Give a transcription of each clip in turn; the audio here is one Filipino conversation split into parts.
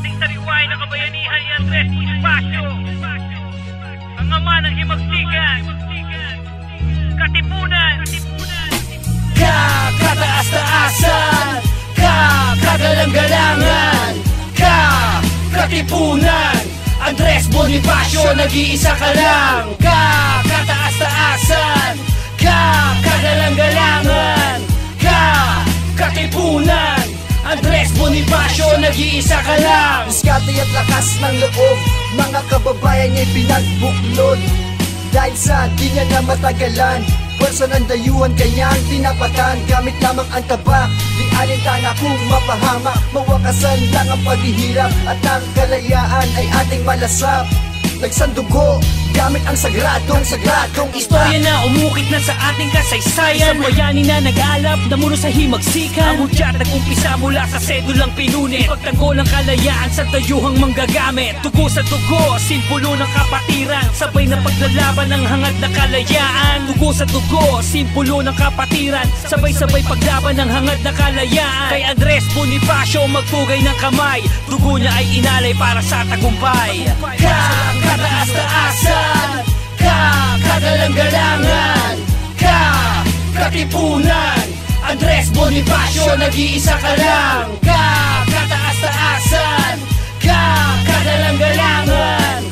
ating sariway na kabayanihan ni Andres Bonifacio, ang ama ng himagsikan, katipunan, kakataas-taasan, kagalang-galangan, katipunan. Andres Bonifacio, nag-iisa ka lang. Kakataas-taasan, kagalang-galangan, katipunan. Andres Bonifacio, nag-iisa ka lang. Diskarte at lakas ng loob, mga kababayan niya'y pinagbuklod. Dahil sa di niya na matagalan, pwersa ng dayuhan kanyang tinapatan. Gamit lamang ang tabak, di alintana kung mapahamak. Mawakasan lang ang paghihirap at ang kalayaan ay ating malasap. Nagsandugo, gamit ang sagradong istorya na umukit na sa ating kasaysayan. Isang bayani na nag-alap, namuno sa himagsikan. Ang hudyat nag-umpisa mula sa sedulang pinunit. Pagtanggol ng kalayaan sa dayuhang manggagamit. Tugo sa tugo, simpulo ng kapatiran. Sabay na paglalaban ng hangad na kalayaan. Tugo sa tugo, simpulo ng kapatiran. Sabay-sabay paglaban ng hangad na kalayaan. Kay Andres Bonifacio, magpugay ng kamay. Dugo niya ay inalay para sa tagumpay. Kakataas-taasan, kagalang-galangan, katipunan. Andres Bonifacio, nag-iisa ka lang. Kakataas-taasan, kagalang-galangan,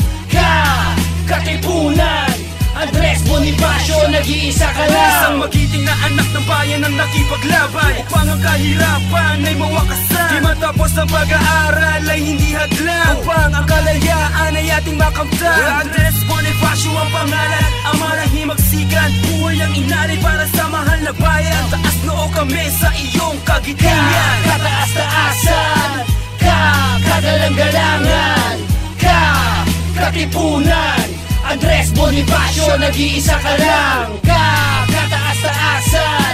katipunan. Andres Bonifacio, nag-iisa ka lang. Isang magiting na anak ng bayan ang nakipaglaban upang ang kahirapan ay mawakasan. Di matapos ang pag-aaral ay hindi hadlang upang ang kalayaan ay ating makamtan. Andres Bonifacio ang pangalan, ama ng himagsikan. Buhay ang inalay para sa mahal na bayan. Taas noo kami sa iyong kagitingan. Kakataas-taasan, kagalang-galangan, katipunan. Andres Bonifacio, nag-iisa ka lang. Kakataas-taasan,